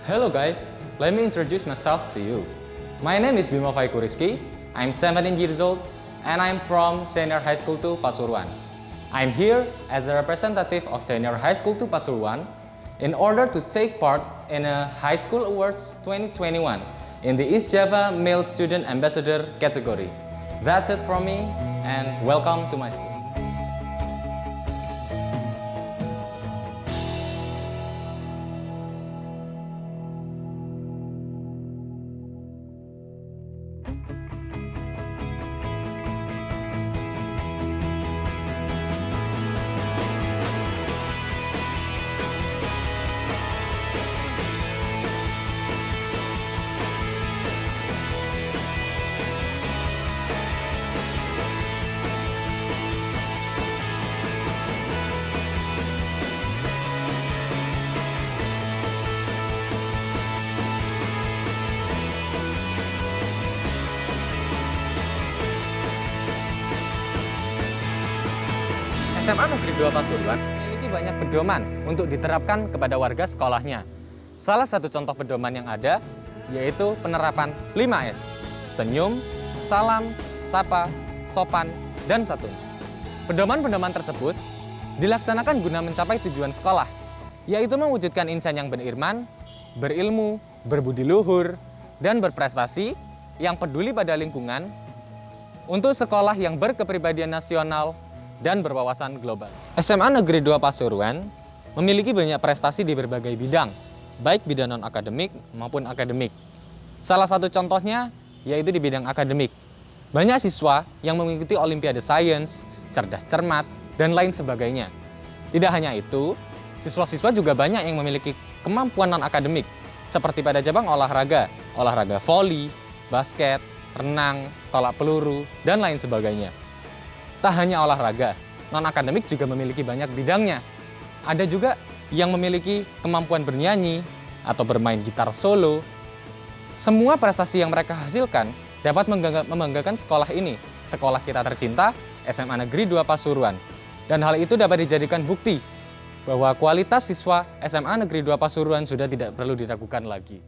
Hello guys, let me introduce myself to you. My name is Bimo Faikuriski. I'm 17 years old and I'm from Senior High School 2 Pasuruan. I'm here as a representative of Senior High School 2 Pasuruan in order to take part in a High School Awards 2021 in the East Java Male Student Ambassador category. That's it from me and welcome to my school. SMA Negeri 2 Pasuruan memiliki banyak pedoman untuk diterapkan kepada warga sekolahnya. Salah satu contoh pedoman yang ada yaitu penerapan 5S: senyum, salam, sapa, sopan, dan santun. Pedoman-pedoman tersebut dilaksanakan guna mencapai tujuan sekolah, yaitu mewujudkan insan yang berirman, berilmu, berbudi luhur, dan berprestasi yang peduli pada lingkungan untuk sekolah yang berkepribadian nasional dan berwawasan global. SMA Negeri 2 Pasuruan memiliki banyak prestasi di berbagai bidang, baik bidang non-akademik maupun akademik. Salah satu contohnya yaitu di bidang akademik. Banyak siswa yang mengikuti Olimpiade Sains, cerdas cermat, dan lain sebagainya. Tidak hanya itu, siswa-siswa juga banyak yang memiliki kemampuan non-akademik, seperti pada cabang olahraga voli, basket, renang, tolak peluru, dan lain sebagainya. Tak hanya olahraga, non-akademik juga memiliki banyak bidangnya. Ada juga yang memiliki kemampuan bernyanyi atau bermain gitar solo. Semua prestasi yang mereka hasilkan dapat membanggakan sekolah ini, sekolah kita tercinta, SMA Negeri 2 Pasuruan. Dan hal itu dapat dijadikan bukti bahwa kualitas siswa SMA Negeri 2 Pasuruan sudah tidak perlu diragukan lagi.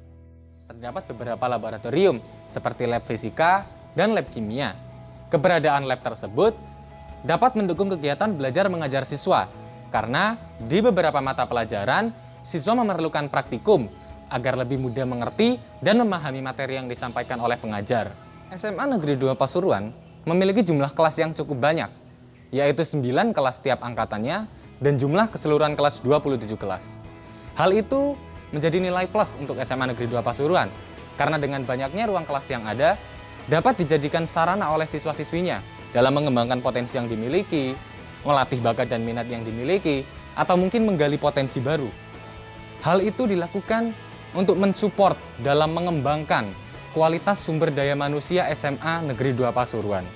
Terdapat beberapa laboratorium seperti lab fisika dan lab kimia. Keberadaan lab tersebut dapat mendukung kegiatan belajar mengajar siswa, karena di beberapa mata pelajaran, siswa memerlukan praktikum agar lebih mudah mengerti dan memahami materi yang disampaikan oleh pengajar. SMA Negeri 2 Pasuruan memiliki jumlah kelas yang cukup banyak, yaitu 9 kelas setiap angkatannya dan jumlah keseluruhan kelas 27 kelas. Hal itu menjadi nilai plus untuk SMA Negeri 2 Pasuruan, karena dengan banyaknya ruang kelas yang ada, dapat dijadikan sarana oleh siswa-siswinya dalam mengembangkan potensi yang dimiliki, melatih bakat dan minat yang dimiliki, atau mungkin menggali potensi baru. Hal itu dilakukan untuk mensupport dalam mengembangkan kualitas sumber daya manusia SMA Negeri 2 Pasuruan.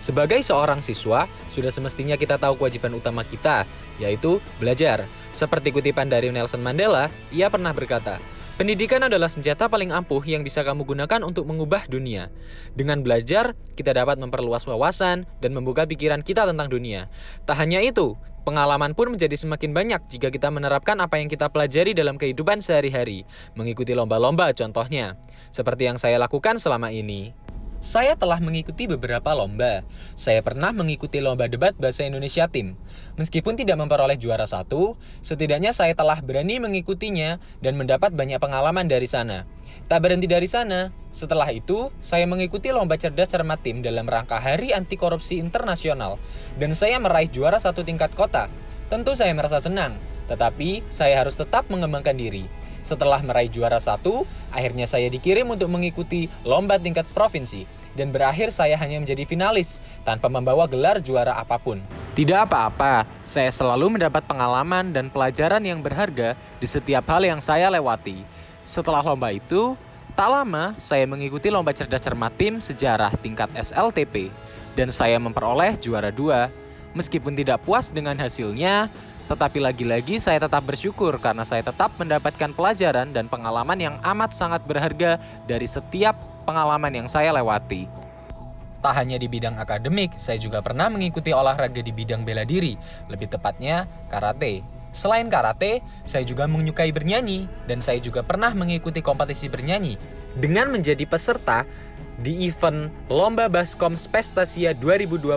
Sebagai seorang siswa, sudah semestinya kita tahu kewajiban utama kita, yaitu belajar. Seperti kutipan dari Nelson Mandela, ia pernah berkata, "Pendidikan adalah senjata paling ampuh yang bisa kamu gunakan untuk mengubah dunia. Dengan belajar, kita dapat memperluas wawasan dan membuka pikiran kita tentang dunia. Tak hanya itu, pengalaman pun menjadi semakin banyak jika kita menerapkan apa yang kita pelajari dalam kehidupan sehari-hari, mengikuti lomba-lomba contohnya, seperti yang saya lakukan selama ini." Saya telah mengikuti beberapa lomba. Saya pernah mengikuti lomba debat bahasa Indonesia Tim. Meskipun tidak memperoleh juara 1, setidaknya saya telah berani mengikutinya dan mendapat banyak pengalaman dari sana. Tak berhenti dari sana, setelah itu saya mengikuti lomba cerdas cermat Tim dalam rangka Hari Anti Korupsi Internasional dan saya meraih juara 1 tingkat kota. Tentu saya merasa senang, tetapi saya harus tetap mengembangkan diri. Setelah meraih juara 1, akhirnya saya dikirim untuk mengikuti lomba tingkat provinsi. Dan berakhir saya hanya menjadi finalis, tanpa membawa gelar juara apapun. Tidak apa-apa, saya selalu mendapat pengalaman dan pelajaran yang berharga di setiap hal yang saya lewati. Setelah lomba itu, tak lama saya mengikuti lomba cerdas cermat Tim sejarah tingkat SLTP. Dan saya memperoleh juara 2. Meskipun tidak puas dengan hasilnya, tetapi lagi-lagi saya tetap bersyukur karena saya tetap mendapatkan pelajaran dan pengalaman yang amat sangat berharga dari setiap pengalaman yang saya lewati. Tak hanya di bidang akademik, saya juga pernah mengikuti olahraga di bidang bela diri, lebih tepatnya karate. Selain karate, saya juga menyukai bernyanyi dan saya juga pernah mengikuti kompetisi bernyanyi dengan menjadi peserta di event Lomba Baskom Spestasia 2021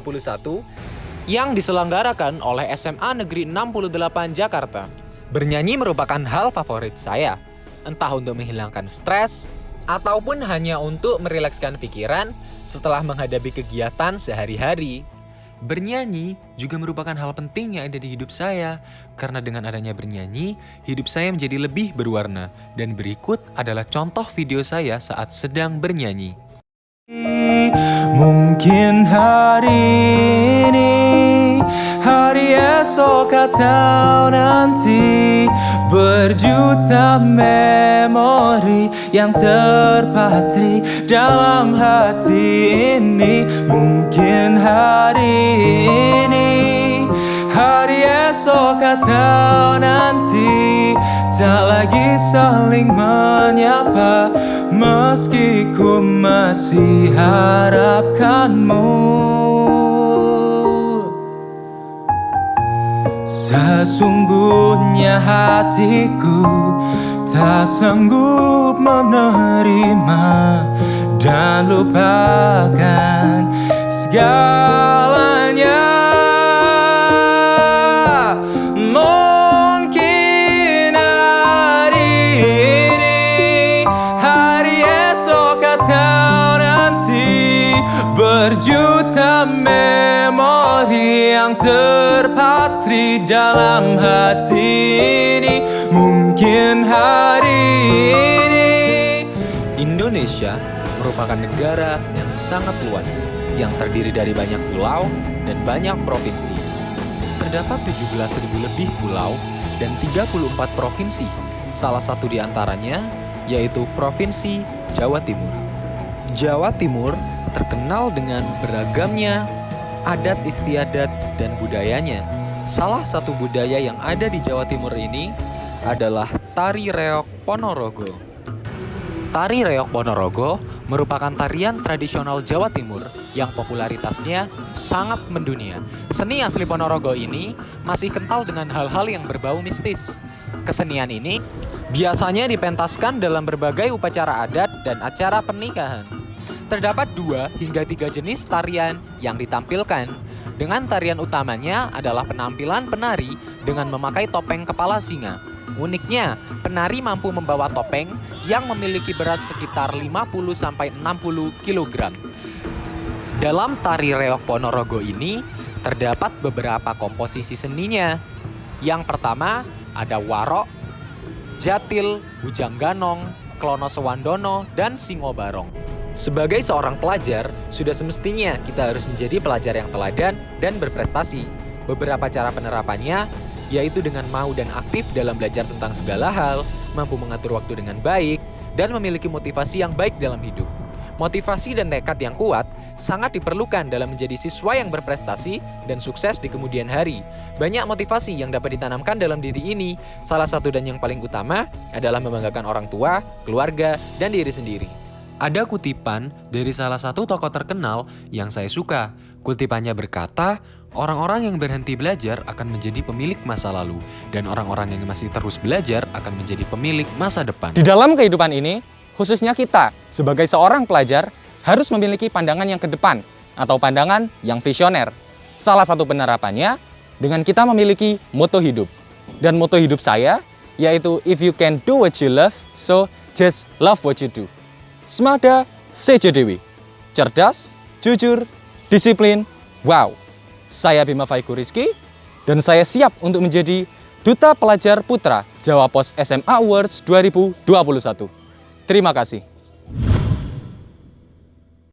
yang diselenggarakan oleh SMA Negeri 68 Jakarta. Bernyanyi merupakan hal favorit saya, entah untuk menghilangkan stres ataupun hanya untuk merilekskan pikiran setelah menghadapi kegiatan sehari-hari. Bernyanyi juga merupakan hal penting yang ada di hidup saya, karena dengan adanya bernyanyi, hidup saya menjadi lebih berwarna. Dan berikut adalah contoh video saya saat sedang bernyanyi. Mungkin hari ini, hari esok atau nanti, berjuta memori yang terpatri dalam hati ini. Mungkin hari ini, hari esok atau nanti, tak lagi saling menyapa, meski ku masih harapkanmu. Sesungguhnya hatiku tak sanggup menerima dan lupakan segalanya. Mungkin hari ini, hari esok atau nanti, berjuta memori yang terpatri dalam hati ini. Mungkin hari ini. Indonesia merupakan negara yang sangat luas, yang terdiri dari banyak pulau dan banyak provinsi. Terdapat 17.000 lebih pulau dan 34 provinsi. Salah satu di antaranya yaitu Provinsi Jawa Timur. Jawa Timur terkenal dengan beragamnya adat istiadat dan budayanya. Salah satu budaya yang ada di Jawa Timur ini adalah Tari Reog Ponorogo. Tari Reog Ponorogo merupakan tarian tradisional Jawa Timur yang popularitasnya sangat mendunia. Seni asli Ponorogo ini masih kental dengan hal-hal yang berbau mistis. Kesenian ini biasanya dipentaskan dalam berbagai upacara adat dan acara pernikahan. Terdapat 2 hingga 3 jenis tarian yang ditampilkan. Dengan tarian utamanya adalah penampilan penari dengan memakai topeng kepala singa. Uniknya, penari mampu membawa topeng yang memiliki berat sekitar 50-60 kg. Dalam tari reog Ponorogo ini, terdapat beberapa komposisi seninya. Yang pertama, ada warok, jatil, bujang ganong, klono sewandono, dan singo barong. Sebagai seorang pelajar, sudah semestinya kita harus menjadi pelajar yang teladan dan berprestasi. Beberapa cara penerapannya yaitu dengan mau dan aktif dalam belajar tentang segala hal, mampu mengatur waktu dengan baik, dan memiliki motivasi yang baik dalam hidup. Motivasi dan tekad yang kuat sangat diperlukan dalam menjadi siswa yang berprestasi dan sukses di kemudian hari. Banyak motivasi yang dapat ditanamkan dalam diri ini. Salah satu dan yang paling utama adalah membanggakan orang tua, keluarga, dan diri sendiri. Ada kutipan dari salah satu tokoh terkenal yang saya suka. Kutipannya berkata, orang-orang yang berhenti belajar akan menjadi pemilik masa lalu, dan orang-orang yang masih terus belajar akan menjadi pemilik masa depan. Di dalam kehidupan ini, khususnya kita sebagai seorang pelajar harus memiliki pandangan yang ke depan atau pandangan yang visioner. Salah satu penerapannya dengan kita memiliki moto hidup. Dan moto hidup saya yaitu if you can do what you love, so just love what you do. Smada CJDW. Cerdas, jujur, disiplin, wow. Saya Bima Faiku Rizky dan saya siap untuk menjadi Duta Pelajar Putra Jawa Pos SMA Awards 2021. Terima kasih.